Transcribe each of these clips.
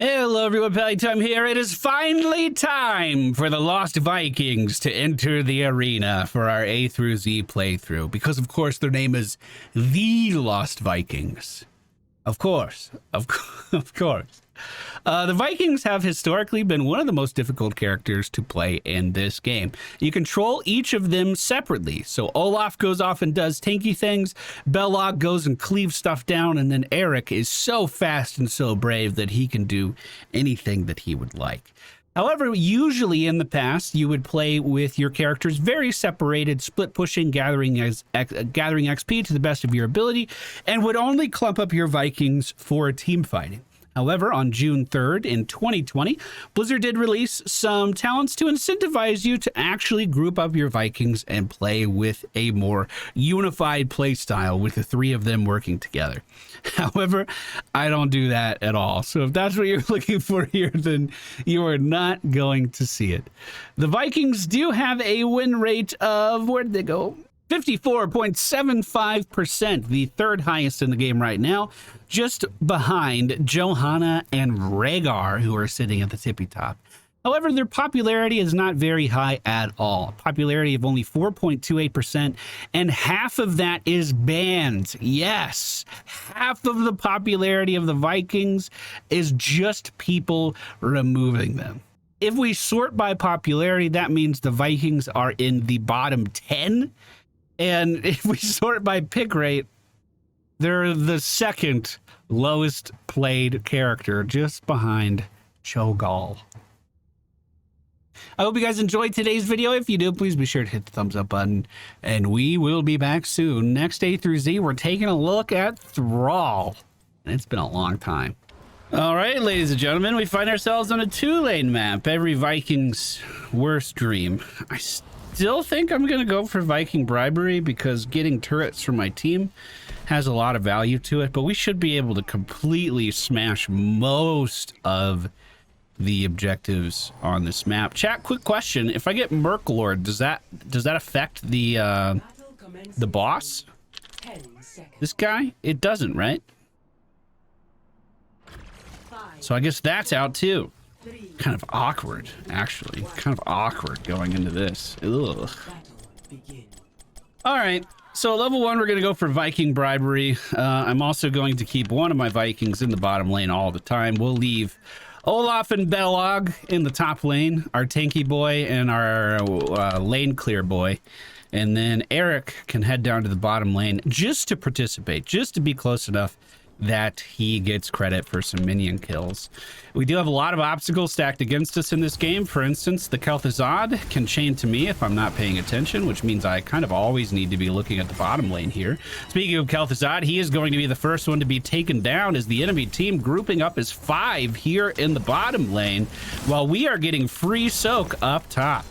Hello everyone, Pallytime here. It is finally time for the Lost Vikings to enter the arena for our A through Z playthrough. Because of course their name is the Lost Vikings. Of course. Of course. The Vikings have historically been one of the most difficult characters to play in this game. You control each of them separately. So Olaf goes off and does tanky things, Belog goes and cleaves stuff down, and then Eric is so fast and so brave that he can do anything that he would like. However, usually in the past, you would play with your characters very separated, split pushing, gathering XP to the best of your ability, and would only clump up your Vikings for team fighting. However, on June 3rd in 2020, Blizzard did release some talents to incentivize you to actually group up your Vikings and play with a more unified play style with the three of them working together. However, I don't do that at all. So if that's what you're looking for here, then you are not going to see it. The Vikings do have a win rate of, where did they go? 54.75%, the third highest in the game right now, just behind Johanna and Rhaegar, who are sitting at the tippy top. However, their popularity is not very high at all. Popularity of only 4.28%, and half of that is banned. Yes, half of the popularity of the Vikings is just people removing them. If we sort by popularity, that means the Vikings are in the bottom 10. And if we sort by pick rate, they're the second lowest played character, just behind Cho'Gall. I hope you guys enjoyed today's video. If you do, please be sure to hit the thumbs up button, and we will be back soon. Next A through Z, we're taking a look at Thrall, and it's been a long time. All right, ladies and gentlemen, we find ourselves on a two-lane map, every Viking's worst dream. I still think I'm gonna go for Viking bribery because getting turrets for my team has a lot of value to it, but we should be able to completely smash most of the objectives on this map. Chat, quick question: if I get Merc Lord, does that affect the boss? This guy? It doesn't, right? So I guess that's out too. Kind of awkward, actually. Kind of awkward going into this. Ugh. All right, so level 1, we're going to go for Viking bribery. I'm also going to keep one of my Vikings in the bottom lane all the time. We'll leave Olaf and Belog in the top lane, our tanky boy and our lane clear boy. And then Eric can head down to the bottom lane just to participate, just to be close enough that he gets credit for some minion kills. We do have a lot of obstacles stacked against us in this game. For instance, the Kel'Thuzad can chain to me if I'm not paying attention, which means I kind of always need to be looking at the bottom lane here. Speaking of Kel'Thuzad, he is going to be the first one to be taken down as the enemy team grouping up as 5 here in the bottom lane, while we are getting free soak up top.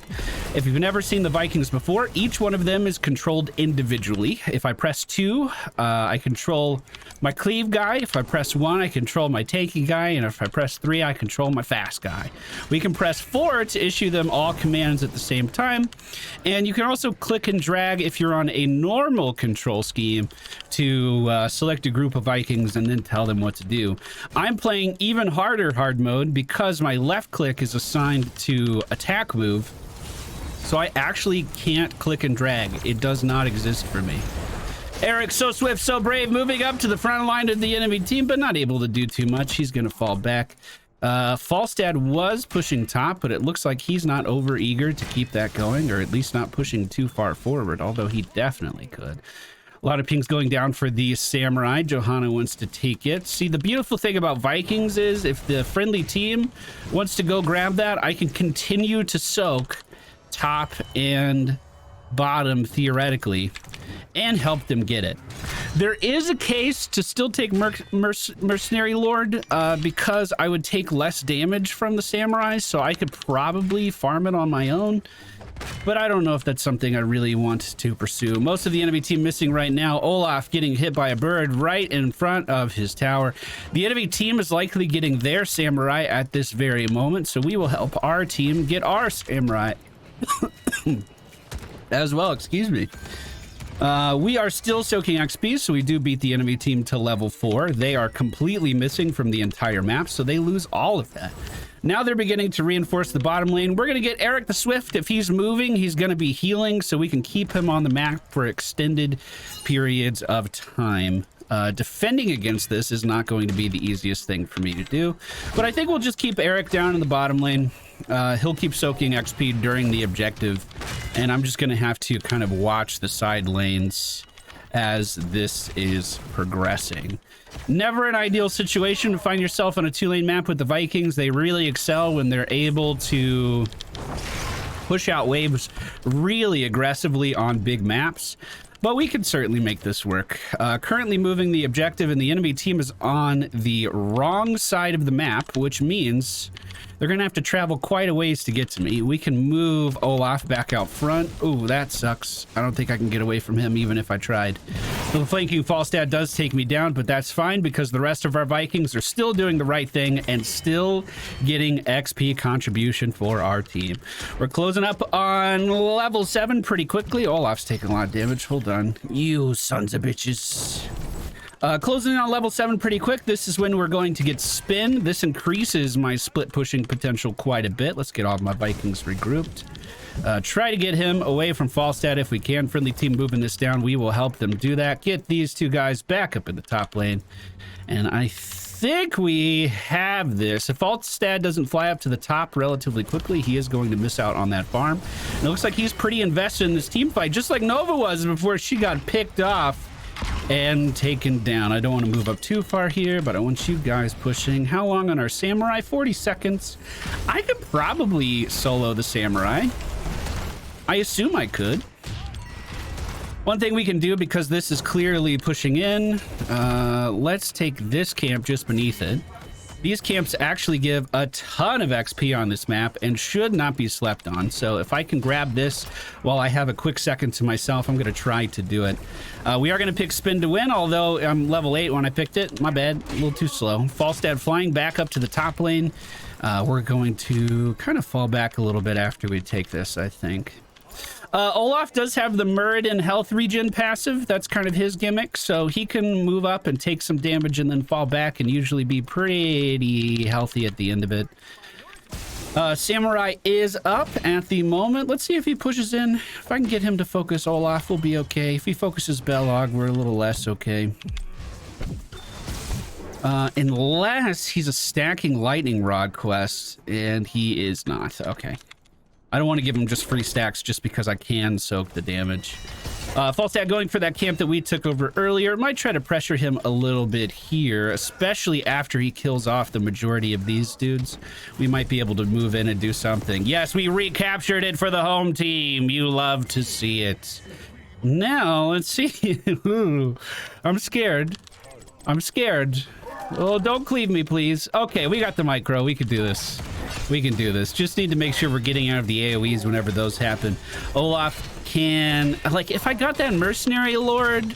If you've never seen the Vikings before, each one of them is controlled individually. If I press 2, I control my cleave guy. If I press 1, I control my tanky guy. And if I press 3, I control my fast guy. We can press 4 to issue them all commands at the same time. And you can also click and drag if you're on a normal control scheme to select a group of Vikings and then tell them what to do. I'm playing even harder hard mode because my left click is assigned to attack move. So I actually can't click and drag. It does not exist for me. Eric, so swift, so brave, moving up to the front line of the enemy team, but not able to do too much. He's going to fall back. Falstad was pushing top, but it looks like he's not over eager to keep that going, or at least not pushing too far forward, although he definitely could. A lot of pings going down for the Samurai. Johanna wants to take it. See, the beautiful thing about Vikings is if the friendly team wants to go grab that, I can continue to soak top and bottom theoretically and help them get it. There is a case to still take Mercenary Lord because I would take less damage from the Samurai, so I could probably farm it on my own, but I don't know if that's something I really want to pursue. Most of the enemy team missing right now. Olaf getting hit by a bird right in front of his tower. The enemy team is likely getting their Samurai at this very moment, so we will help our team get our Samurai as well, excuse me. We are still soaking XP, so we do beat the enemy team to level 4. They are completely missing from the entire map, so they lose all of that. Now they're beginning to reinforce the bottom lane. We're going to get Eric the Swift. If he's moving, he's going to be healing, so we can keep him on the map for extended periods of time. Defending against this is not going to be the easiest thing for me to do, but I think we'll just keep Eric down in the bottom lane. He'll keep soaking XP during the objective, and I'm just going to have to kind of watch the side lanes as this is progressing. Never an ideal situation to find yourself on a 2-lane map with the Vikings. They really excel when they're able to push out waves really aggressively on big maps. But we can certainly make this work. Currently moving the objective, and the enemy team is on the wrong side of the map, which means they're going to have to travel quite a ways to get to me. We can move Olaf back out front. Ooh, that sucks. I don't think I can get away from him even if I tried. The flanking Falstad does take me down, but that's fine because the rest of our Vikings are still doing the right thing and still getting XP contribution for our team. We're closing up on level 7 pretty quickly. Olaf's taking a lot of damage. Hold on. You sons of bitches. Closing on level 7 pretty quick. This is when we're going to get spin. This increases my split pushing potential quite a bit. Let's get all of my Vikings regrouped. Try to get him away from Falstad if we can. Friendly team moving this down. We will help them do that. Get these two guys back up in the top lane. And I think we have this. If Falstad doesn't fly up to the top relatively quickly, he is going to miss out on that farm. And it looks like he's pretty invested in this team fight, just like Nova was before she got picked off and taken down. I don't want to move up too far here, but I want you guys pushing. How long on our samurai? 40 seconds. I could probably solo the samurai. I assume I could. One thing we can do, because this is clearly pushing in, let's take this camp just beneath it. These camps actually give a ton of XP on this map and should not be slept on. So if I can grab this while I have a quick second to myself, I'm going to try to do it. We are going to pick spin to win, although I'm level 8 when I picked it. My bad, a little too slow. Falstad flying back up to the top lane. We're going to kind of fall back a little bit after we take this, I think. Olaf does have the Muradin health regen passive. That's kind of his gimmick, so he can move up and take some damage and then fall back and usually be pretty healthy at the end of it. Samurai is up at the moment. Let's see if he pushes in. If I can get him to focus Olaf, we'll be okay. If he focuses Belog, we're a little less okay. Unless he's a stacking lightning rod quest, and he is not. Okay. I don't want to give him just free stacks just because I can soak the damage. Falstad going for that camp that we took over earlier. Might try to pressure him a little bit here, especially after he kills off the majority of these dudes. We might be able to move in and do something. Yes, we recaptured it for the home team. You love to see it. Now, let's see. Ooh, I'm scared. I'm scared. Oh, don't cleave me, please. Okay, we got the micro. We can do this. We can do this. Just need to make sure we're getting out of the AoEs whenever those happen. Olaf can... Like, if I got that Mercenary Lord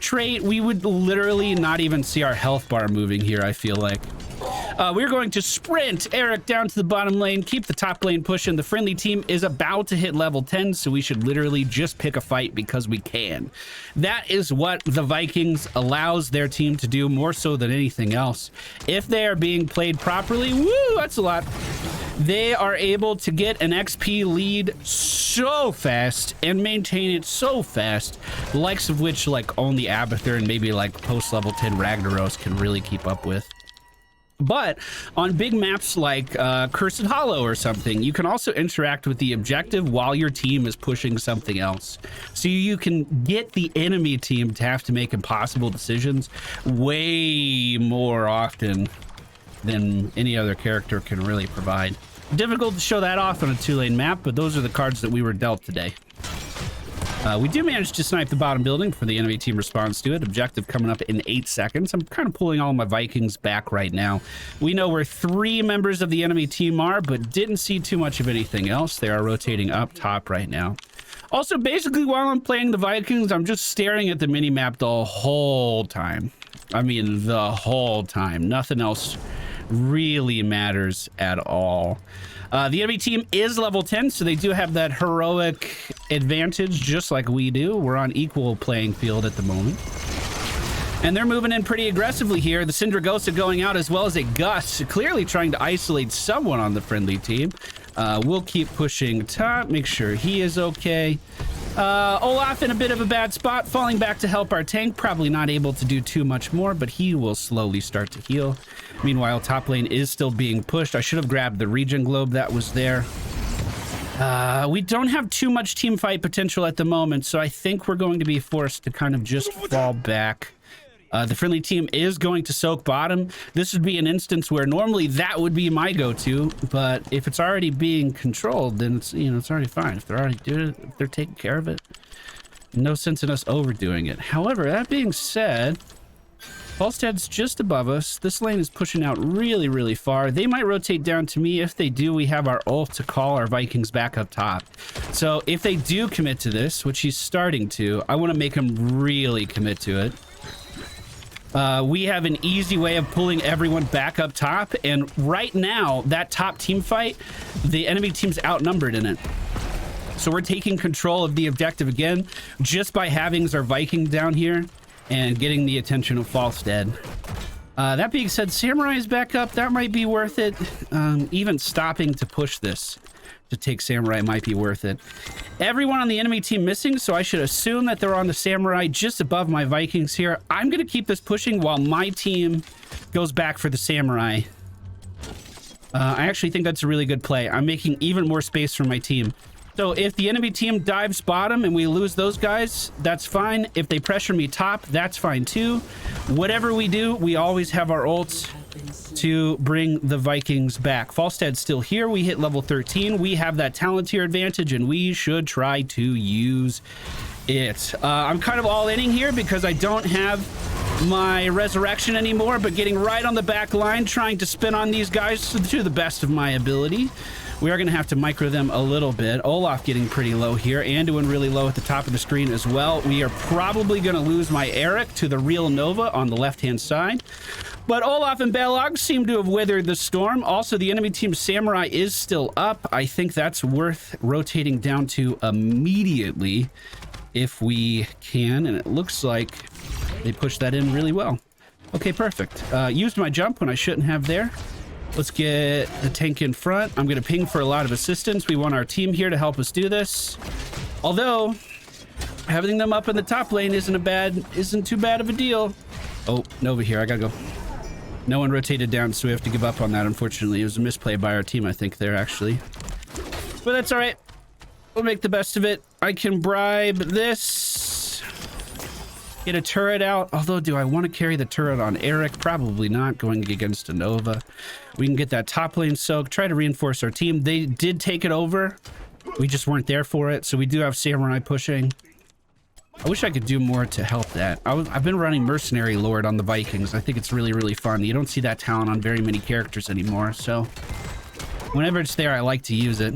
trait, we would literally not even see our health bar moving here, I feel like. We're going to sprint Eric down to the bottom lane, keep the top lane pushing. The friendly team is about to hit level 10, so we should literally just pick a fight because we can. That is what the Vikings allows their team to do more so than anything else. If they are being played properly, woo, that's a lot. They are able to get an XP lead so fast and maintain it so fast, the likes of which like only Abathur and maybe like post-level 10 Ragnaros can really keep up with. But on big maps like Cursed Hollow or something, you can also interact with the objective while your team is pushing something else. So you can get the enemy team to have to make impossible decisions way more often than any other character can really provide. Difficult to show that off on a 2-lane map, but those are the cards that we were dealt today. We do manage to snipe the bottom building before the enemy team responds to it. Objective coming up in 8 seconds. I'm kind of pulling all my Vikings back right now. We know where 3 members of the enemy team are, but didn't see too much of anything else. They are rotating up top right now. Also, basically, while I'm playing the Vikings, I'm just staring at the mini-map the whole time. I mean, the whole time. Nothing else really matters at all. The enemy team is level 10, so they do have that heroic advantage just like we do. We're on equal playing field at the moment. And they're moving in pretty aggressively here. The Syndragosa going out as well as a Gus, clearly trying to isolate someone on the friendly team. We'll keep pushing top, make sure he is okay. Olaf in a bit of a bad spot, falling back to help our tank. Probably not able to do too much more, but he will slowly start to heal. Meanwhile, top lane is still being pushed. I should have grabbed the regen globe that was there. We don't have too much team fight potential at the moment, so I think we're going to be forced to kind of just fall back. The friendly team is going to soak bottom. This would be an instance where normally that would be my go-to, but if it's already being controlled, then it's, you know, it's already fine. If they're already doing it, if they're taking care of it, no sense in us overdoing it. However, that being said, Falstad's just above us. This lane is pushing out really, really far. They might rotate down to me. If they do, we have our ult to call our Vikings back up top. So if they do commit to this, which he's starting to, I want to make him really commit to it. We have an easy way of pulling everyone back up top, and right now that top team fight, the enemy team's outnumbered in it, so we're taking control of the objective again just by having our Viking down here and getting the attention of Falstad. That being said, Samurai is back up. That might be worth it. Even stopping to push this to take Samurai might be worth it. Everyone on the enemy team missing, so I should assume that they're on the Samurai just above my Vikings here. I'm going to keep this pushing while my team goes back for the Samurai. I actually think that's a really good play. I'm making even more space for my team. So if the enemy team dives bottom and we lose those guys, that's fine. If they pressure me top, that's fine too. Whatever we do, we always have our ults to bring the Vikings back. Falstad's still here. We hit level 13. We have that talent tier advantage, and we should try to use it. I'm kind of all-inning here because I don't have my resurrection anymore, but getting right on the back line, trying to spin on these guys to the best of my ability. We are going to have to micro them a little bit. Olaf getting pretty low here. Anduin really low at the top of the screen as well. We are probably going to lose my Eric to the real Nova on the left-hand side. But Olaf and Balog seem to have weathered the storm. Also, the enemy team Samurai is still up. I think that's worth rotating down to immediately if we can. And it looks like they pushed that in really well. Okay, perfect. Used my jump when I shouldn't have there. Let's get the tank in front. I'm going to ping for a lot of assistance. We want our team here to help us do this. Although, having them up in the top lane isn't too bad of a deal. Oh, Nova here. I gotta go. No one rotated down, so we have to give up on that, unfortunately. It was a misplay by our team, I think, there, actually. But that's all right. We'll make the best of it. I can bribe this. Get a turret out. Although, do I want to carry the turret on Eric? Probably not, going against a Nova. We can get that top lane soak. Try to reinforce our team. They did take it over. We just weren't there for it, so we do have Samurai pushing. I wish I could do more to help that. I've been running Mercenary Lord on the Vikings. I think it's really, really fun. You don't see that talent on very many characters anymore, so whenever it's there, I like to use it.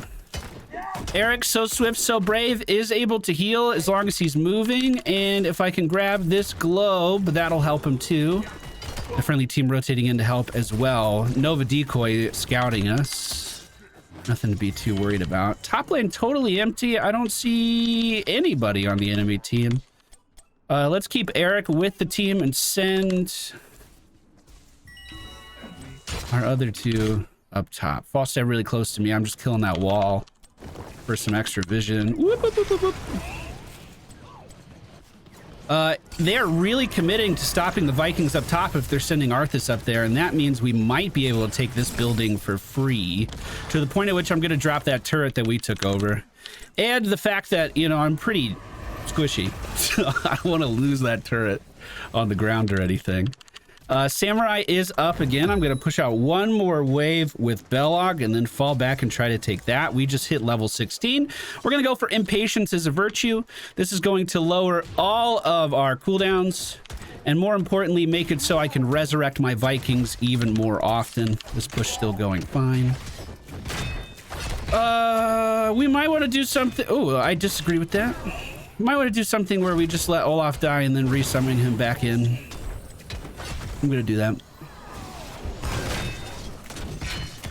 Eric, so swift, so brave, is able to heal as long as he's moving, and if I can grab this globe, that'll help him too. The friendly team rotating in to help as well. Nova Decoy scouting us. Nothing to be too worried about. Top lane totally empty. I don't see anybody on the enemy team. Let's keep Eric with the team and send our other two up top. Falstad really close to me. I'm just killing that wall for some extra vision. Whoop, whoop, whoop, whoop, whoop. They're really committing to stopping the Vikings up top if they're sending Arthas up there, and that means we might be able to take this building for free, to the point at which I'm going to drop that turret that we took over. And the fact that, you know, I'm pretty squishy, so I don't want to lose that turret on the ground or anything. Samurai is up again. I'm going to push out one more wave with Belog and then fall back and try to take that. We just hit level 16. We're going to go for Impatience as a virtue. This is going to lower all of our cooldowns and, more importantly, make it so I can resurrect my Vikings even more often. This push still going fine. We might want to do something. Oh, I disagree with that. Might want to do something where we just let Olaf die and then resummon him back in. I'm gonna do that.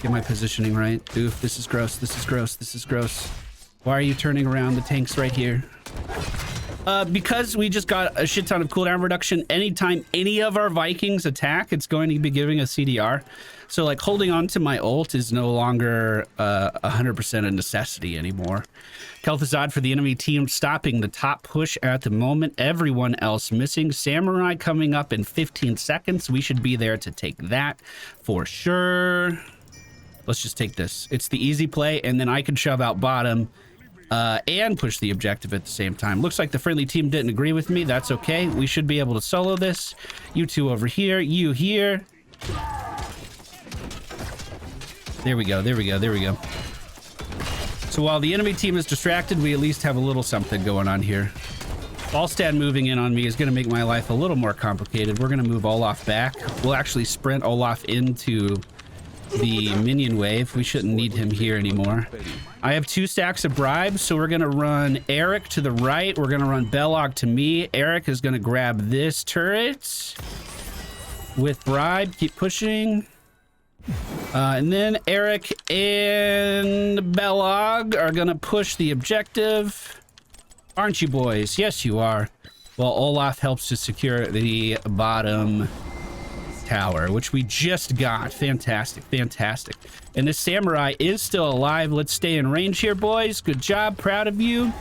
Get my positioning right. Oof, this is gross. This is gross. This is gross. Why are you turning around? The tank's right here. Because we just got a shit ton of cooldown reduction, anytime any of our Vikings attack, it's going to be giving a CDR. So like holding on to my ult is no longer 100% a necessity anymore. Kel'Thuzad for the enemy team, stopping the top push at the moment. Everyone else missing. Samurai coming up in 15 seconds. We should be there to take that for sure. Let's just take this. It's the easy play, and then I can shove out bottom and push the objective at the same time. Looks like the friendly team didn't agree with me. That's okay. We should be able to solo this. You two over here. You here. There we go. There we go. There we go. So while the enemy team is distracted, we at least have a little something going on here. Falstad moving in on me is going to make my life a little more complicated. We're going to move Olaf back. We'll actually sprint Olaf into the minion wave. We shouldn't need him here anymore. I have 2 stacks of bribes, so we're going to run Eric to the right. We're going to run Belog to me. Eric is going to grab this turret with bribe. Keep pushing. And then Eric and Belog are going to push the objective. Aren't you, boys? Yes, you are. Well, Olaf helps to secure the bottom tower, which we just got. Fantastic, fantastic. And this samurai is still alive. Let's stay in range here, boys. Good job. Proud of you.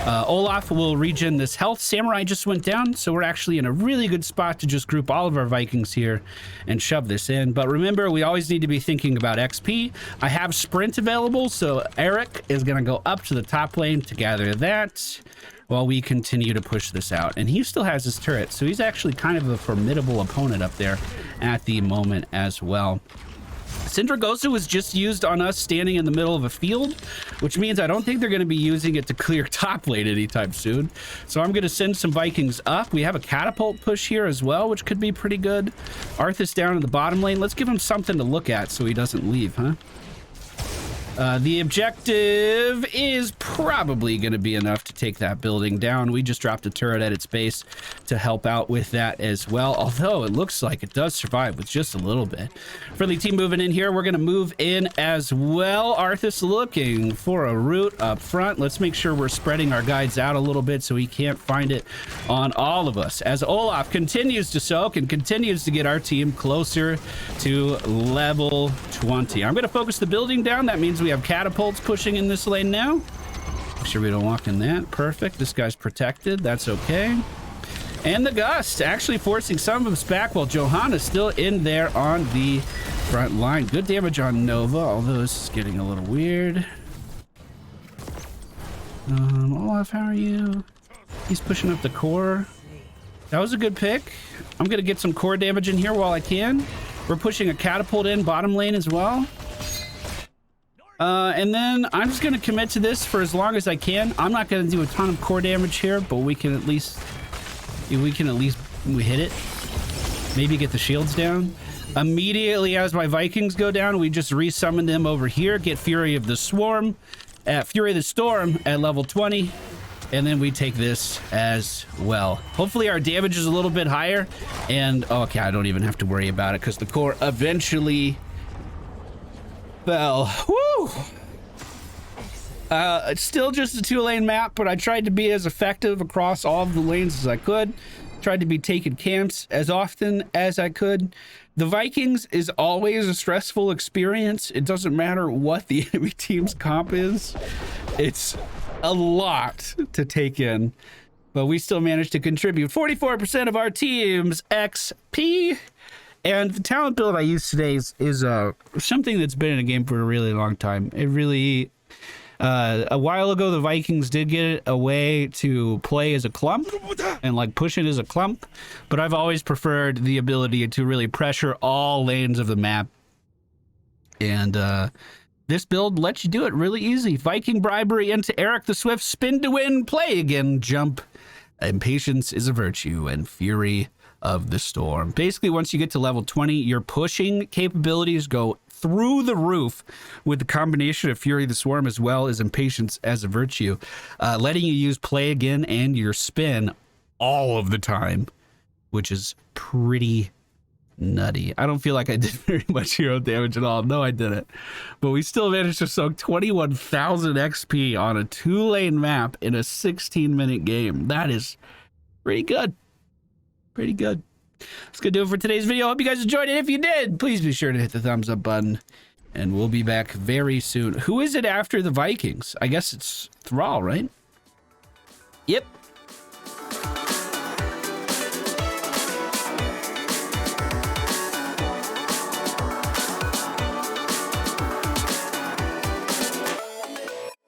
Olaf will regen this health. Samurai just went down, so we're actually in a really good spot to just group all of our Vikings here and shove this in. But remember, we always need to be thinking about XP. I have sprint available, so Eric is going to go up to the top lane to gather that while we continue to push this out. And he still has his turret, so he's actually kind of a formidable opponent up there at the moment as well. Syndragosa was just used on us standing in the middle of a field, which means I don't think they're going to be using it to clear top lane anytime soon. So I'm going to send some Vikings up. We have a catapult push here as well, which could be pretty good. Arthas down in the bottom lane. Let's give him something to look at so he doesn't leave, huh? The objective is probably going to be enough to take that building down. We just dropped a turret at its base to help out with that as well, although it looks like it does survive with just a little bit. Friendly team moving in here. We're going to move in as well. Arthas looking for a route up front. Let's make sure we're spreading our guides out a little bit so he can't find it on all of us, as Olaf continues to soak and continues to get our team closer to level 20. I'm going to focus the building down. That means we have catapults pushing in this lane now. Make sure we don't walk in that. Perfect. This guy's protected. That's okay. And the gust actually forcing some of us back while Johann is still in there on the front line. Good damage on Nova, although this is getting a little weird. Olaf, how are you? He's pushing up the core. That was a good pick. I'm gonna get some core damage in here while I can. We're pushing a catapult in bottom lane as well. And then I'm just going to commit to this for as long as I can. I'm not going to do a ton of core damage here, but we can at least hit it. Maybe get the shields down. Immediately as my Vikings go down, we just resummon them over here, get Fury of the Storm at level 20, and then we take this as well. Hopefully our damage is a little bit higher, and okay, I don't even have to worry about it because the core eventually fell. Woo! It's still just a 2-lane map, but I tried to be as effective across all of the lanes as I could. Tried to be taking camps as often as I could. The Vikings is always a stressful experience. It doesn't matter what the enemy team's comp is. It's a lot to take in, but we still managed to contribute 44% of our team's XP. And the talent build I used today is something that's been in the game for a really long time. It really, a while ago, the Vikings did get a way to play as a clump and like push it as a clump, but I've always preferred the ability to really pressure all lanes of the map. And this build lets you do it really easy. Viking bribery into Eric the Swift, spin to win, play again, jump. Impatience is a virtue, and fury of the storm. Basically, once you get to level 20, your pushing capabilities go through the roof with the combination of Fury of the Swarm as well as Impatience as a virtue, letting you use play again and your spin all of the time, which is pretty Nutty. I don't feel like I did very much hero damage at all. No, I didn't. But we still managed to soak 21,000 XP on a 2-lane map in a 16-minute game. That is pretty good. Pretty good. That's going to do it for today's video. Hope you guys enjoyed it. If you did, please be sure to hit the thumbs up button. And we'll be back very soon. Who is it after the Vikings? I guess it's Thrall, right? Yep.